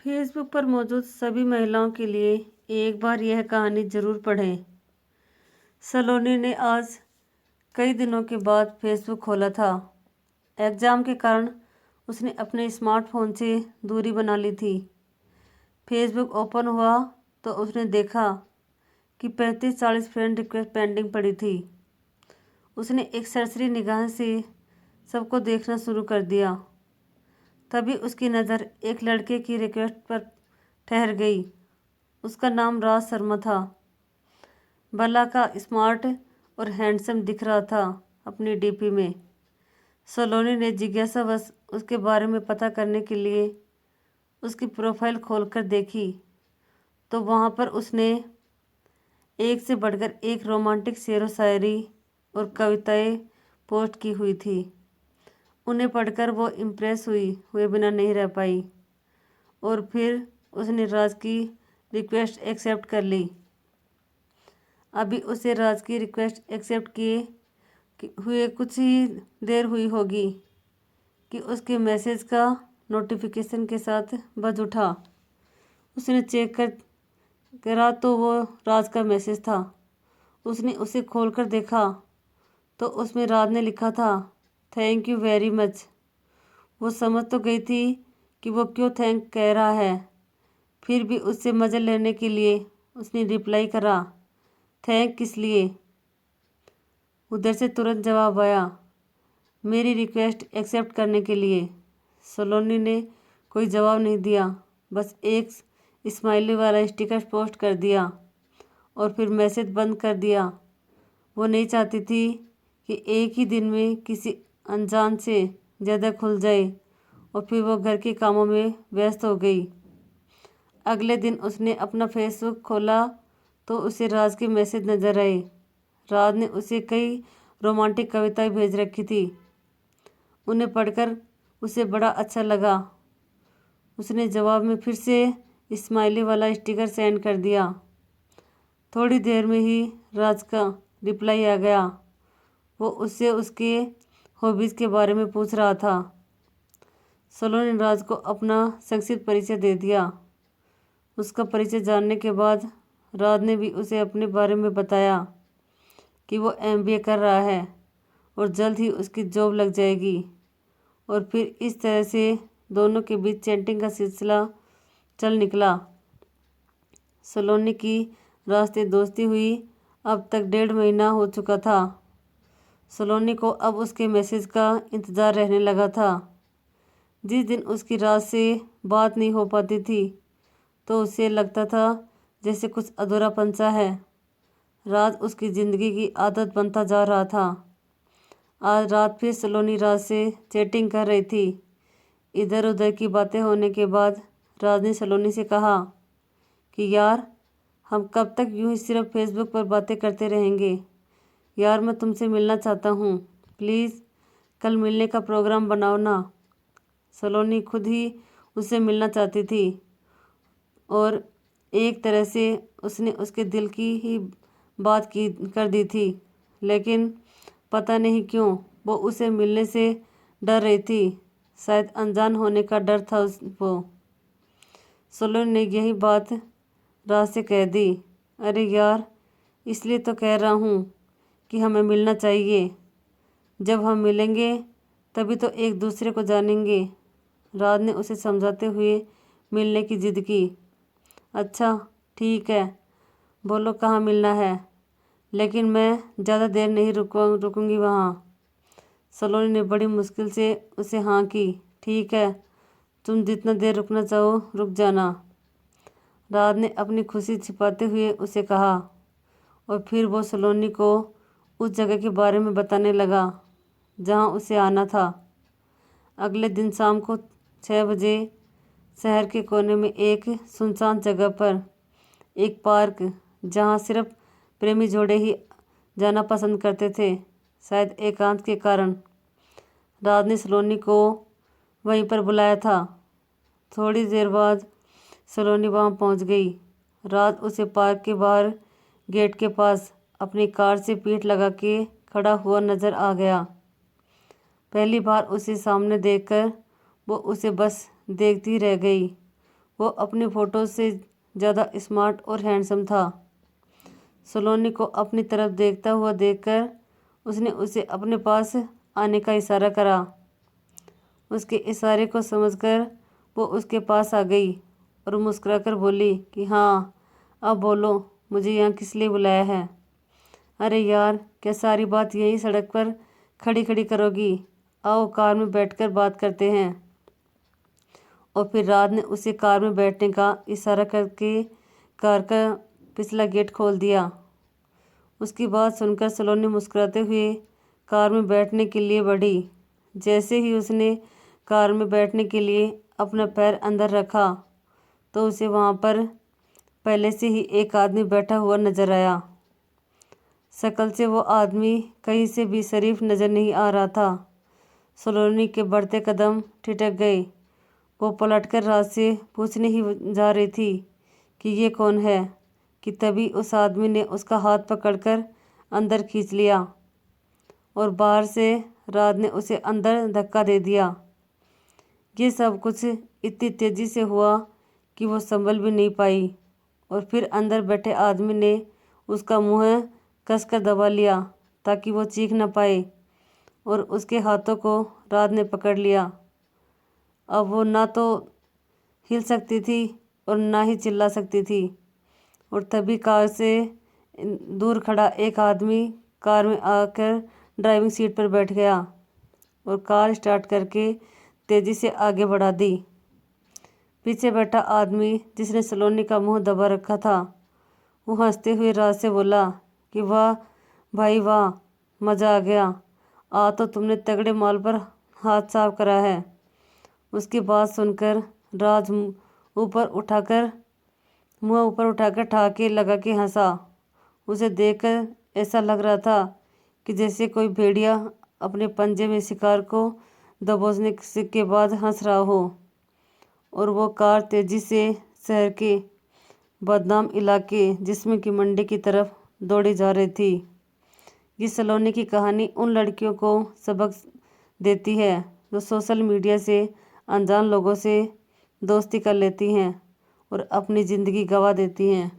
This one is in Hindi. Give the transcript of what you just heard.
फेसबुक पर मौजूद सभी महिलाओं के लिए एक बार यह कहानी जरूर पढ़ें। सलोनी ने आज कई दिनों के बाद फेसबुक खोला था। एग्ज़ाम के कारण उसने अपने स्मार्टफोन से दूरी बना ली थी। फेसबुक ओपन हुआ तो उसने देखा कि 35-40 फ्रेंड रिक्वेस्ट पेंडिंग पड़ी थी। उसने एक सरसरी निगाह से सबको देखना शुरू कर दिया। तभी उसकी नज़र एक लड़के की रिक्वेस्ट पर ठहर गई। उसका नाम राज शर्मा था। भला का स्मार्ट और हैंडसम दिख रहा था अपनी डीपी में। सलोनी ने जिज्ञासावश उसके बारे में पता करने के लिए उसकी प्रोफाइल खोलकर देखी तो वहाँ पर उसने एक से बढ़कर एक रोमांटिक शेरो शायरी और कविताएं पोस्ट की हुई थी। उन्हें पढ़कर वो इम्प्रेस हुए बिना नहीं रह पाई और फिर उसने राज की रिक्वेस्ट एक्सेप्ट कर ली। अभी उसे राज की रिक्वेस्ट एक्सेप्ट किए हुए कुछ ही देर हुई होगी कि उसके मैसेज का नोटिफिकेशन के साथ बज उठा। उसने चेक करा तो वो राज का मैसेज था। उसने उसे खोलकर देखा तो उसमें राज ने लिखा था, थैंक यू वेरी मच। वो समझ तो गई थी कि वो क्यों थैंक कह रहा है, फिर भी उससे मज़े लेने के लिए उसने रिप्लाई करा, थैंक किस लिए। उधर से तुरंत जवाब आया, मेरी रिक्वेस्ट एक्सेप्ट करने के लिए। सलोनी ने कोई जवाब नहीं दिया, बस एक स्माइली वाला स्टिकर पोस्ट कर दिया और फिर मैसेज बंद कर दिया। वो नहीं चाहती थी कि एक ही दिन में किसी अनजान से ज़्यादा खुल जाए और फिर वो घर के कामों में व्यस्त हो गई। अगले दिन उसने अपना फेसबुक खोला तो उसे राज के मैसेज नज़र आए। राज ने उसे कई रोमांटिक कविताएं भेज रखी थी। उन्हें पढ़कर उसे बड़ा अच्छा लगा। उसने जवाब में फिर से स्माइली वाला स्टिकर सेंड कर दिया। थोड़ी देर में ही राज का रिप्लाई आ गया। वो उससे उसके हॉबीज़ के बारे में पूछ रहा था। सलोनी ने राज को अपना संक्षिप्त परिचय दे दिया। उसका परिचय जानने के बाद राज ने भी उसे अपने बारे में बताया कि वो एमबीए कर रहा है और जल्द ही उसकी जॉब लग जाएगी। और फिर इस तरह से दोनों के बीच चैटिंग का सिलसिला चल निकला। सलोनी की राज से दोस्ती हुई अब तक 1.5 महीना हो चुका था। सलोनी को अब उसके मैसेज का इंतज़ार रहने लगा था। जिस दिन उसकी राज से बात नहीं हो पाती थी तो उसे लगता था जैसे कुछ अधूरापन सा है। राज उसकी ज़िंदगी की आदत बनता जा रहा था। आज रात फिर सलोनी राज से चैटिंग कर रही थी। इधर उधर की बातें होने के बाद राज ने सलोनी से कहा कि यार, हम कब तक यूं ही सिर्फ फेसबुक पर बातें करते रहेंगे। यार, मैं तुमसे मिलना चाहता हूँ, प्लीज़ कल मिलने का प्रोग्राम बनाओ ना। सलोनी खुद ही उससे मिलना चाहती थी और एक तरह से उसने उसके दिल की ही बात की कर दी थी, लेकिन पता नहीं क्यों वो उसे मिलने से डर रही थी। शायद अनजान होने का डर था वो। सलोनी ने यही बात राज से कह दी। अरे यार, इसलिए तो कह रहा हूँ कि हमें मिलना चाहिए। जब हम मिलेंगे तभी तो एक दूसरे को जानेंगे। राज ने उसे समझाते हुए मिलने की जिद की। अच्छा ठीक है, बोलो कहाँ मिलना है, लेकिन मैं ज़्यादा देर नहीं रुकूंगी वहाँ। सलोनी ने बड़ी मुश्किल से उसे हाँ की। ठीक है, तुम जितना देर रुकना चाहो रुक जाना, राज ने अपनी खुशी छिपाते हुए उसे कहा। और फिर वो सलोनी को उस जगह के बारे में बताने लगा जहाँ उसे आना था। अगले दिन शाम को 6 बजे शहर के कोने में एक सुनसान जगह पर एक पार्क, जहाँ सिर्फ प्रेमी जोड़े ही जाना पसंद करते थे, शायद एकांत के कारण, राज ने सलोनी को वहीं पर बुलाया था। थोड़ी देर बाद सलोनी वहाँ पहुँच गई। राज उसे पार्क के बाहर गेट के पास अपनी कार से पीठ लगा के खड़ा हुआ नजर आ गया। पहली बार उसे सामने देखकर वो उसे बस देखती रह गई। वो अपनी फ़ोटो से ज़्यादा स्मार्ट और हैंडसम था। सलोनी को अपनी तरफ देखता हुआ देखकर उसने उसे अपने पास आने का इशारा करा। उसके इशारे को समझकर वो उसके पास आ गई और मुस्कुराकर बोली कि हाँ, अब बोलो, मुझे यहाँ किस लिए बुलाया है? अरे यार, क्या सारी बात यही सड़क पर खड़ी खड़ी करोगी? आओ, कार में बैठकर बात करते हैं। और फिर राज ने उसे कार में बैठने का इशारा करके कार का पिछला गेट खोल दिया। उसकी बात सुनकर सलोनी मुस्कुराते हुए कार में बैठने के लिए बढ़ी। जैसे ही उसने कार में बैठने के लिए अपना पैर अंदर रखा तो उसे वहाँ पर पहले से ही एक आदमी बैठा हुआ नजर आया। शक्ल से वो आदमी कहीं से भी शरीफ नजर नहीं आ रहा था। सलोनी के बढ़ते कदम ठिठक गए। वो पलटकर राज से पूछने ही जा रही थी कि ये कौन है कि तभी उस आदमी ने उसका हाथ पकड़कर अंदर खींच लिया और बाहर से राज ने उसे अंदर धक्का दे दिया। ये सब कुछ इतनी तेज़ी से हुआ कि वो संभल भी नहीं पाई और फिर अंदर बैठे आदमी ने उसका मुंह कसकर दबा लिया ताकि वो चीख न पाए और उसके हाथों को राज ने पकड़ लिया। अब वो ना तो हिल सकती थी और ना ही चिल्ला सकती थी। और तभी कार से दूर खड़ा एक आदमी कार में आकर ड्राइविंग सीट पर बैठ गया और कार स्टार्ट करके तेज़ी से आगे बढ़ा दी। पीछे बैठा आदमी जिसने सलोनी का मुंह दबा रखा था, वो हंसते हुए राज से बोला कि वाह भाई वाह, मज़ा आ गया। तो तुमने तगड़े माल पर हाथ साफ करा है। उसकी बात सुनकर राज मुंह ऊपर उठाकर ठहाके लगा के हंसा। उसे देखकर ऐसा लग रहा था कि जैसे कोई भेड़िया अपने पंजे में शिकार को दबोचने के बाद हंस रहा हो। और वो कार तेज़ी से शहर के बदनाम इलाके जिसमें कि मंडी की तरफ दौड़ी जा रही थी। ये सलोनी की कहानी उन लड़कियों को सबक देती है जो सोशल मीडिया से अनजान लोगों से दोस्ती कर लेती हैं और अपनी ज़िंदगी गंवा देती हैं।